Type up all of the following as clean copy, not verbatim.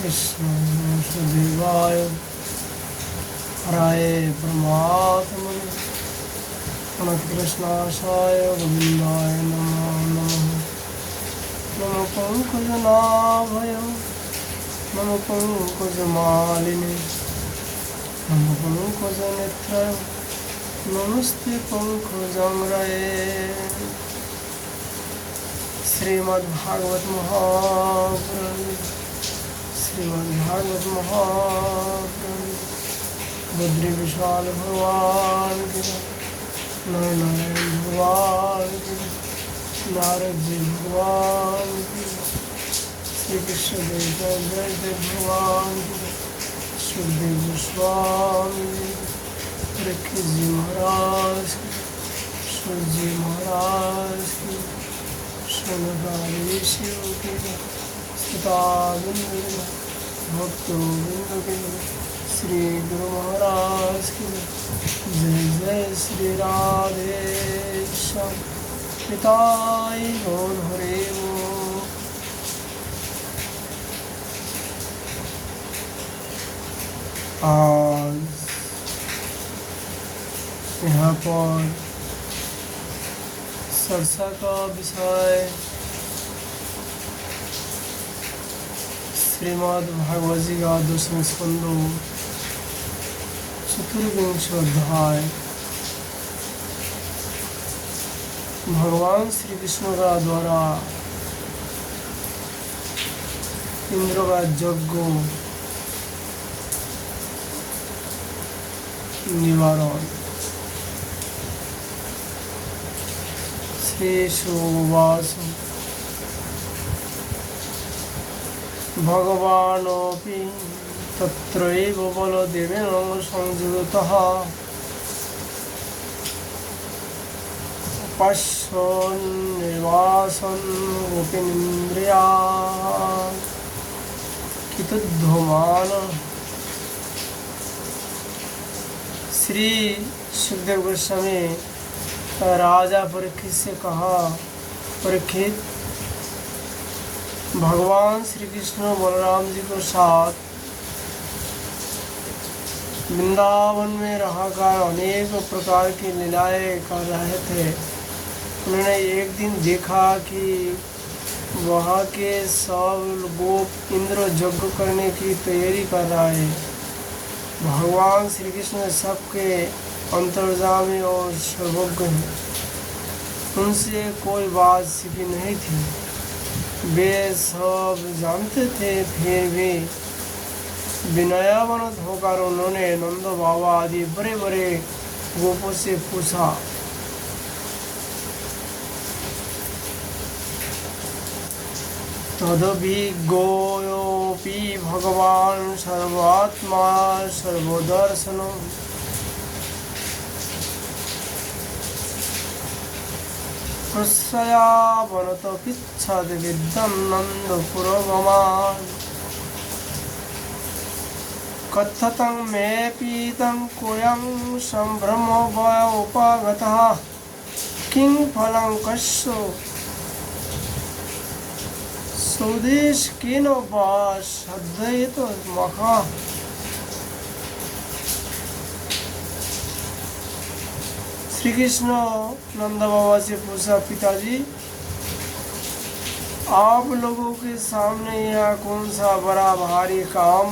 कृष्णाय वासुदेवाय हराय परमात्मने प्रणतकृष्णाशाय गोविन्दाय नमो नमः। नमो पंकजनाभय नमो पंकजमालिने नमो पंकजनेत्राय नमस्ते पंकजांग्रये। श्रीमद्भागवत महापुराण श्रीमद्भागवत महापुराण बद्री विशाल भगवान की नारायण भगवान की नारद जी भगवान की श्री कृष्ण देव जय भगवान की सुखदेव गोस्वामी परीक्षित जी महाराज की सूर्य जी महाराज की सोनगारी शिव की बिंद भक्तों बिंद के श्री गुरु महाराज की जय जय श्री राधे श्याम पिताई गौर हरे वो। आज यहाँ पर चर्चा का विषय श्रीमद् भागवत जी का दूसरे स्कंद चतुर्विंश अध्याय। भगवान श्री कृष्ण का द्वारा इंद्र का यज्ञ निवारण। श्री सुवास भगवानोऽपि तत्रैव बलदेवेन संयुक्तः पश्यन् निवासन् गोपीन्द्रियान् कितुद्धमान। श्री सुखदेव गोस्वामी राजा परीक्षित से कहा, परीक्षित भगवान श्री कृष्ण बलराम जी के साथ वृंदावन में रहकर अनेक प्रकार की लीलाएं कर रहे थे। उन्होंने एक दिन देखा कि वहाँ के सब गोप इंद्र यज्ञ करने की तैयारी कर रहा है। भगवान श्री कृष्ण सबके अंतर्जामी और सर्वज्ञ हैं, उनसे कोई बात छिपी नहीं थी। वे सब जानते थे, फिर भी विनयावनत होकर उन्होंने नंद बाबा आदि बड़े बड़े गोपों से पूछा, तदभिज्ञोऽपि भगवान् सर्वात्मा सर्वदर्शनः प्रश्रयावनतपिच्छति विद्धं नन्दपुरगमान् कथतं मे पीतं कोऽयं सम्भ्रमोपगतः किं फलं कस्य स्वदेश केन वा श्रद्धयेत मखः। श्री कृष्ण नंद बाबा से पूछा, पिताजी आप लोगों के सामने यह कौन सा बड़ा भारी काम,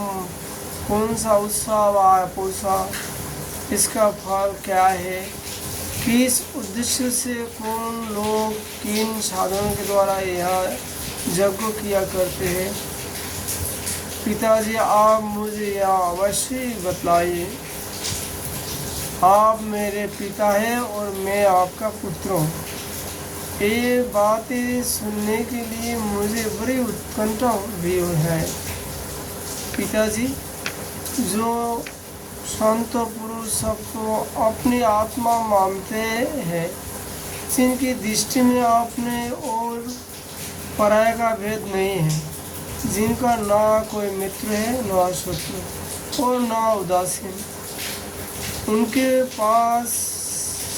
कौन सा उत्सव आया पूछा, इसका फल क्या है, किस उद्देश्य से कौन लोग किन साधनों के द्वारा यह यज्ञ किया करते हैं। पिताजी आप मुझे यह अवश्य बतलाइए। आप मेरे पिता हैं और मैं आपका पुत्र हूँ। ये बातें सुनने के लिए मुझे बड़ी उत्कंठा भी है। पिताजी, जो संत पुरुष सबको अपनी आत्मा मानते हैं, जिनकी दृष्टि में अपने और पराये का भेद नहीं है, जिनका ना कोई मित्र है ना शत्रु और ना उदासीन, उनके पास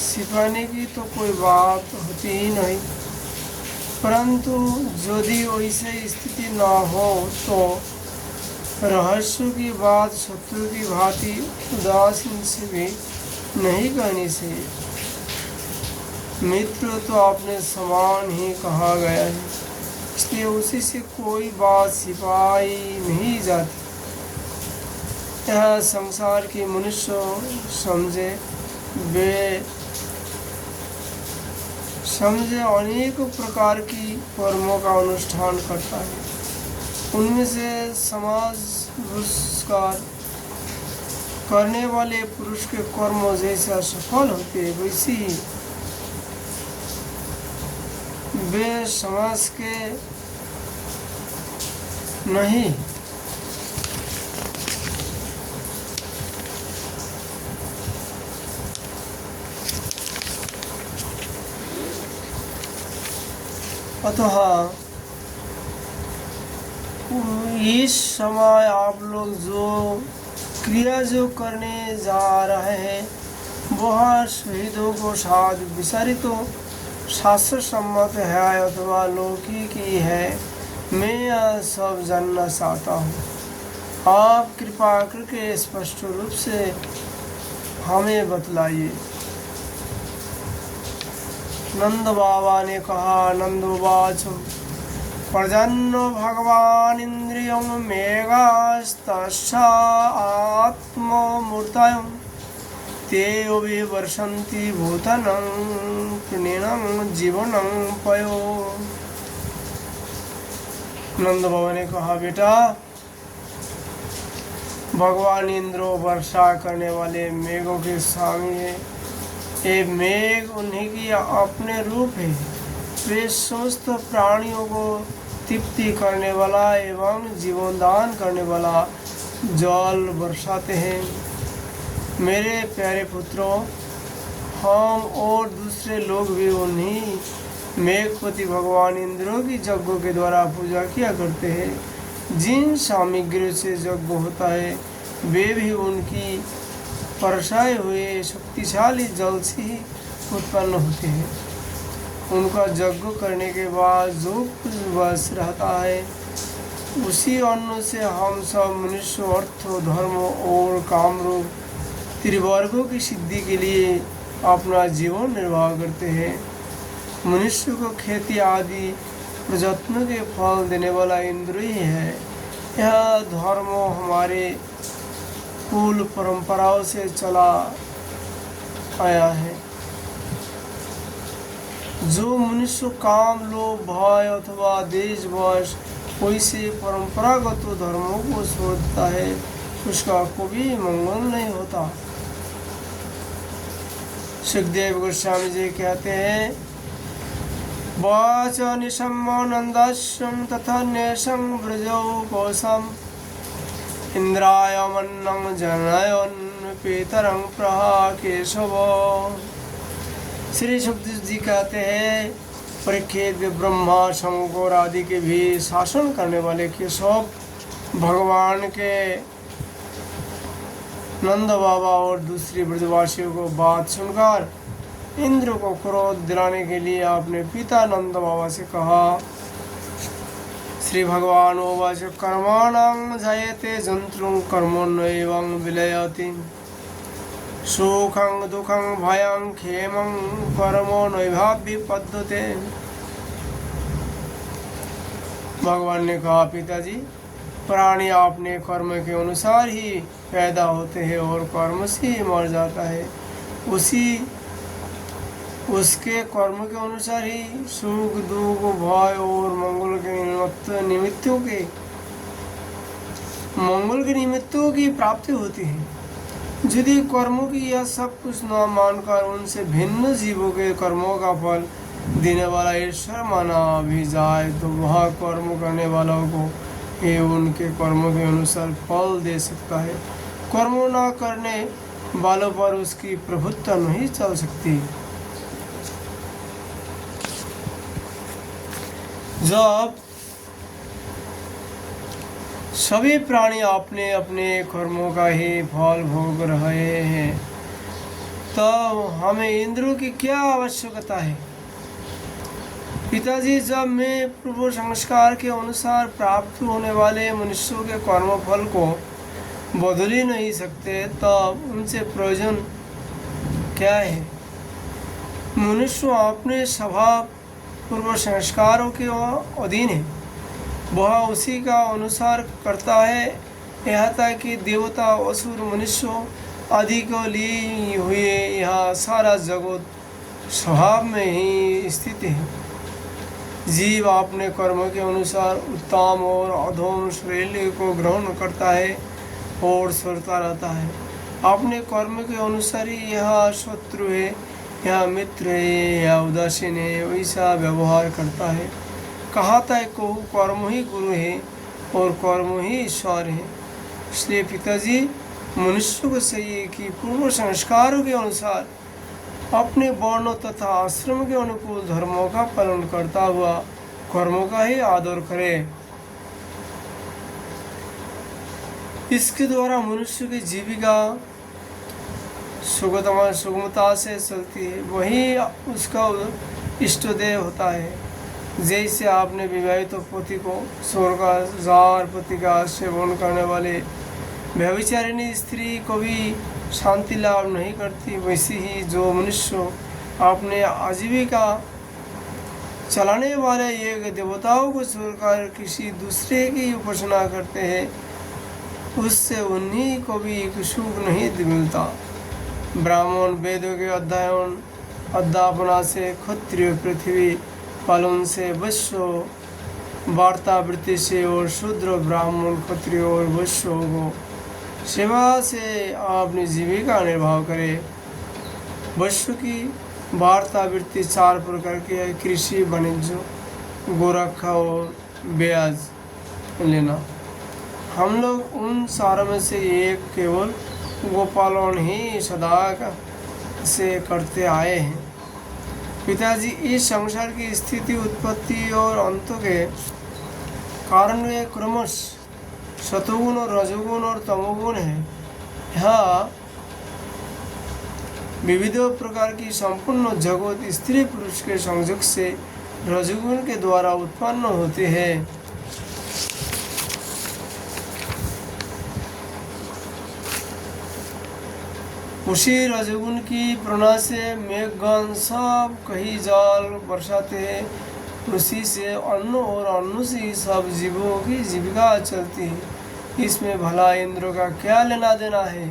सिखाने की तो कोई बात होती ही नहीं। परंतु यदि वैसे स्थिति ना हो तो रहस्य की बात शत्रु की भांति उदासीन से भी नहीं कहनी चाहिए। मित्र तो अपने समान ही कहा गया है, इसलिए उसी से कोई बात छिपाई नहीं जाती। यह संसार की मनुष्य समझे अनेक प्रकार की कर्मों का अनुष्ठान करता है। उनमें से समाज पुरस्कार करने वाले पुरुष के कर्म जैसा सफल होते हैं, वैसे ही वे समाज के नहीं अतः इस समय आप लोग जो करने जा रहे हैं वह शहीदों को साथ विचारितों शास्त्र सम्मत है अथवा लौकिक ही है, मैं यह सब जानना चाहता हूँ। आप कृपा करके स्पष्ट रूप से हमें बतलाइए। नंद बाबा ने कहा, नंदोवाच प्रजन्नो भगवान इंद्रियं मेघास्तस्या आत्ममूर्तयं ते विवर्षन्ति भूतनं पुण्यं जीवनं पयो। नंद बाबा ने कहा, बेटा भगवान इंद्र वर्षा करने वाले मेघों के स्वामी है। ये मेघ उन्हीं की अपने रूप है। वे समस्त प्राणियों को तृप्ति करने वाला एवं जीवन दान करने वाला जल बरसाते हैं। मेरे प्यारे पुत्रों, हम और दूसरे लोग भी उन्हीं मेघपति भगवान इंद्रों की यज्ञों के द्वारा पूजा किया करते हैं। जिन सामग्रियों से यज्ञ होता है वे भी उनकी परसाए हुए शक्तिशाली जल से ही उत्पन्न होते हैं। उनका यज्ञ करने के बाद जो कुछ बच रहता है उसी अन्न से हम सब मनुष्य अर्थ, धर्म और काम रूप त्रिवर्गों की सिद्धि के लिए अपना जीवन निर्वाह करते हैं। मनुष्य को खेती आदि प्रयत्न के फल देने वाला इंद्र ही है। यह धर्म हमारे कुल परंपराओं से चला आया है। जो मनुष्य काम, लोभ, भय अथवा देशवश वैसे परंपरागत धर्मों को छोड़ता है उसका कभी मंगल नहीं होता। सुखदेव गोस्वामी जी कहते हैं, वाच निशम्मनन्दस्यं तथा नेशं व्रजौ कोशम् इंद्रायमन्नं जनयन् पीतरं प्रहा केशव। श्री सुखदेव जी कहते हैं, परीक्षित ब्रह्मा, शंकर आदि के भी शासन करने वाले केशव भगवान के नंद बाबा और दूसरी ब्रजवासियों को बात सुनकर इंद्र को क्रोध दिलाने के लिए अपने पिता नंद बाबा से कहा। श्री भगवान उवाच, कर्माणां जायते जन्तुं कर्मण्येवं विलयति सुखं दुखं भयं क्षेमं कर्मो नैवाभिपद्यते। भगवान ने कहा, पिताजी, प्राणी अपने कर्म के अनुसार ही पैदा होते हैं और कर्म से ही मर जाता है। उसके कर्म के अनुसार ही सुख, दुख, भय और मंगल के निमित्तों की प्राप्ति होती है। यदि कर्मों की यह सब कुछ न मानकर उनसे भिन्न जीवों के कर्मों का फल देने वाला ईश्वर माना भी जाए तो वह कर्म करने वालों को ही उनके कर्मों के अनुसार फल दे सकता है। कर्म न करने वालों पर उसकी प्रभुत्व नहीं चल सकती। जब सभी प्राणी अपने अपने कर्मों का ही फल भोग रहे हैं तो हमें इंद्रों की क्या आवश्यकता है। पिताजी, जब मैं पूर्व संस्कार के अनुसार प्राप्त होने वाले मनुष्यों के कर्मफल को बदल ही नहीं सकते, तब उनसे प्रयोजन क्या है? मनुष्य अपने स्वभाव पूर्व संस्कारों के अधीन है, वह उसी का अनुसार करता है। यहाँ तक कि देवता, असुर, मनुष्य आदि को लिए हुए यह सारा जगत स्वभाव में ही स्थित है। जीव अपने कर्म के अनुसार उत्तम और अधम शैली को ग्रहण करता है और सोचता रहता है। अपने कर्म के अनुसार ही यह शत्रु है, यह मित्र है, यह उदासीन है, वैसा व्यवहार करता है। कहता है को कर्म ही गुरु है और कर्म ही ईश्वर है। इसलिए पिताजी, मनुष्य को चाहिए कि पूर्व संस्कारों के अनुसार अपने वर्ण तथा आश्रम के अनुकूल धर्मों का पालन करता हुआ कर्मों का ही आदर करे। इसके द्वारा मनुष्य की जीविका सुगमता से चलती है, वही उसका इष्टदेव होता है। जैसे आपने विवाहित पति को स्वर्गाचार पति का सेवन करने वाले व्यभिचारिणी स्त्री को भी शांति लाभ नहीं करती, वैसे ही जो मनुष्य अपने आजीविका चलाने वाले एक देवताओं को छोड़कर किसी दूसरे की उपासना करते हैं, उससे उन्हीं को भी सुख नहीं मिलता। ब्राह्मण वेदों के अध्यापना से, क्षत्रिय पृथ्वी पालन से, वैश्य वार्तावृत्ति से और शूद्र ब्राह्मण क्षत्रिय और वैश्यों को सेवा से अपनी जीविका निर्वाह करे। वैश्य की वार्तावृत्ति 4 प्रकार की है: कृषि, वाणिज्य, गोरखा और ब्याज लेना। हम लोग उन सारों में से एक केवल गोपालन ही सदा से करते आए हैं। पिताजी, इस संसार की स्थिति, उत्पत्ति और अंत के कारण वे क्रमश सतोगुण और रजोगुण और तमोगुण है। यहाँ विविध प्रकार की संपूर्ण जगत स्त्री पुरुष के संयोग से रजोगुण के द्वारा उत्पन्न होते हैं। उसी रजोगुण की प्रेरणा से मेघगण सब कहीं जल बरसाते हैं, उसी से अन्न और अन्न से सब जीवों की जीविका चलती है। इसमें भला इंद्र का क्या लेना देना है?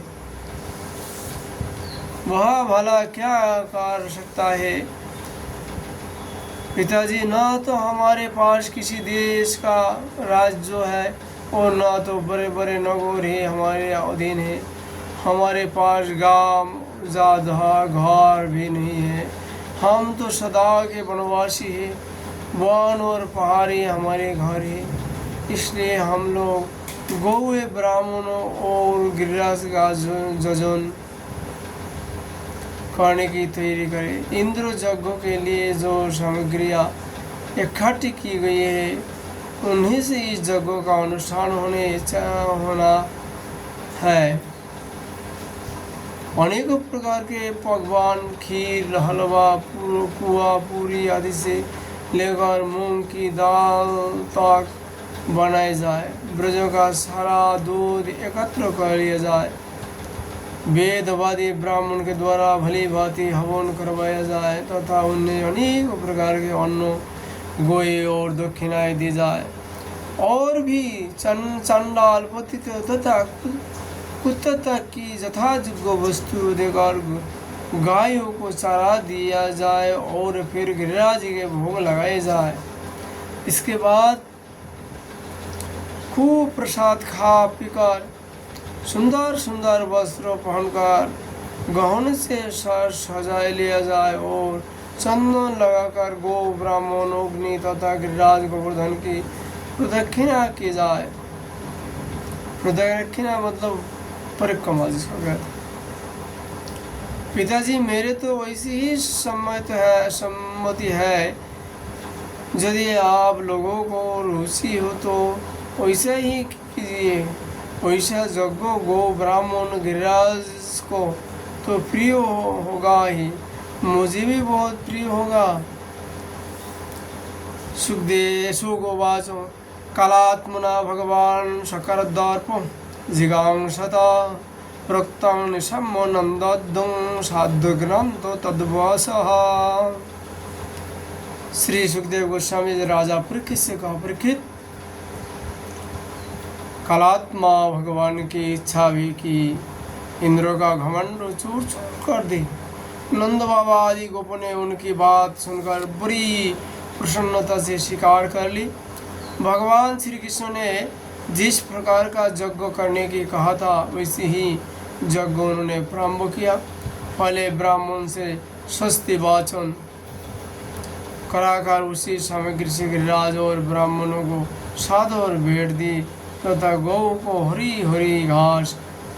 वह भला क्या कर सकता है? पिताजी, न तो हमारे पास किसी देश का राज्य है और न तो बड़े बड़े नगर ही हमारे अधीन है। हमारे पास गांव ज़्यादा घर भी नहीं है। हम तो सदा के वनवासी हैं। वन और पहाड़ी हमारे घर है। इसलिए हम लोग गौ, ब्राह्मणों और गिरिराज का जजन करने की तैयारी करें। इंद्र यज्ञ के लिए जो सामग्रियाँ इकट्ठी की गई है, उन्हीं से इस यज्ञ का अनुष्ठान होना है। अनेक प्रकार के पकवान, खीर, हलवा, पुआ, पूरी आदि से लेकर मूंग की दाल तक बनाए जाए। ब्रजों का सारा दूध एकत्र कर लिया जाए। वेदवादी ब्राह्मण के द्वारा भली भांति हवन करवाया जाए तथा उन्हें अनेक प्रकार के अन्नों, गोए और दक्षिणाएं दी जाए। और भी चंडाल, पतित तथा कुत्ता तक की यथायोग्य वस्तु देकर गायों को चारा दिया जाए और फिर गिरिराज के भोग लगाए जाए। इसके बाद खूब प्रसाद खा पीकर, सुंदर सुंदर वस्त्र पहनकर, गहने से सजा लिया जाए और चंदन लगाकर गौ, ब्राह्मण, अग्नि तथा गिरिराज गोवर्धन की प्रदक्षिणा की जाए। प्रदक्षिणा मतलब परिक्रमा जिसको कहते हैं। पिताजी, मेरे तो वैसी ही सम्मति है। यदि आप लोगों को रुचि हो तो वैसा ही कीजिए। वैसा यज्ञ गो, ब्राह्मण, गिरिराज को तो प्रिय होगा ही, मुझे भी बहुत प्रिय होगा। सुगोवाच कालात्मना भगवान् शकरदर्पं जिगांसता प्रोक्तं निशम्यो नन्दद्धं साधुग्रन्थो तद्वसः। श्री सुखदेव गोस्वामी जी राजा परीक्षित से कहा, परीक्षित कालात्मा भगवान की इच्छा भी की, इंद्रों का घमंड चूर चूर कर दी। नंद बाबा आदि गोपों ने उनकी बात सुनकर बड़ी प्रसन्नता से स्वीकार कर ली। भगवान श्री कृष्ण ने जिस प्रकार का यज्ञ करने की कहा था वैसे ही यज्ञ उन्होंने प्रारंभ किया। पहले ब्राह्मण से स्वस्ति वाचन कराकर उसी सामग्री से गिरिराज और ब्राह्मणों को सादर भेंट दी तथा गौ को हरी हरी घास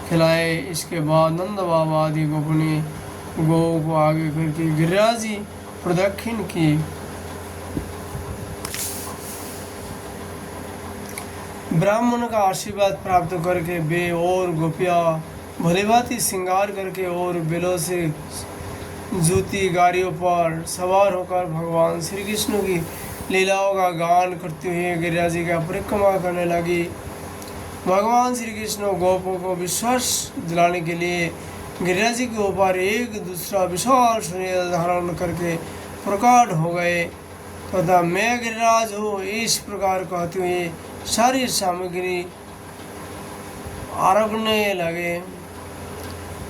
खिलाए। इसके बाद नंद बाबा आदि गोपों ने गौ को आगे करके गिरिराजी प्रदक्षिण की। ब्राह्मण का आशीर्वाद प्राप्त करके वे और गोपियाँ भलीभांति श्रृंगार करके और बेलों से जूती गाड़ियों पर सवार होकर भगवान श्री कृष्ण की लीलाओं का गान करते हुए गिरिराजी का परिक्रमा करने लगी। भगवान श्री कृष्ण गोपों को विश्वास दिलाने के लिए गिरिराजी के ऊपर एक दूसरा विशाल शरीर धारण करके प्रकट हो गए तथा मैं गिरिराज हूँ इस प्रकार कहते हुए सारी सामग्री आरोपने लगे।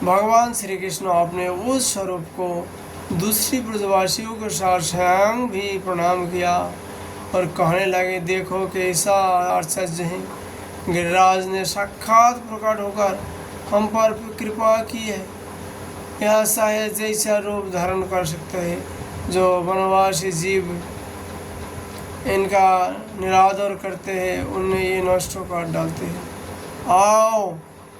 भगवान श्री कृष्ण अपने उस स्वरूप को दूसरी ब्रजवासियों के साथ स्वयं भी प्रणाम किया और कहने लगे, देखो कैसा आश्चर्य है, गिरिराज ने साक्षात प्रकट होकर हम पर कृपा की है। ऐसा है जैसा रूप धारण कर सकते हैं जो वनवासी जीव इनका निरादर करते हैं उन्हें ये नष्ट कर डालते हैं। आओ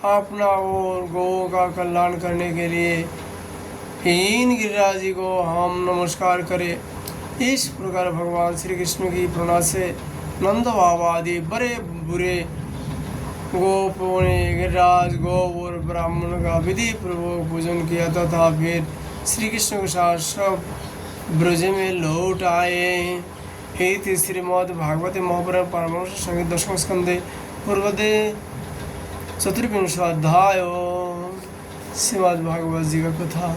अपना और गौ का कल्याण करने के लिए इन गिरिराज जी को हम नमस्कार करें। इस प्रकार भगवान श्री कृष्ण की प्रेरणा से नंद बाबा आदि बड़े बुरे गोपों ने गिरिराज गौ और ब्राह्मण का विधि पूर्वक पूजन किया तथा फिर श्री कृष्ण के साथ सब ब्रज में लौट आए। इति श्रीमद् भागवते महापुराणे पारमहंस संहिता दशम स्कंदे पूर्वदे चतुर्विंशोऽध्याय श्रीमद् भागवत जी का कथा।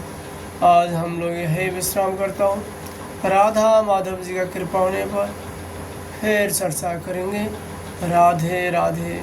आज हम लोग यही विश्राम करता हूँ। राधा माधव जी का कृपा होने पर फिर चर्चा करेंगे। राधे राधे।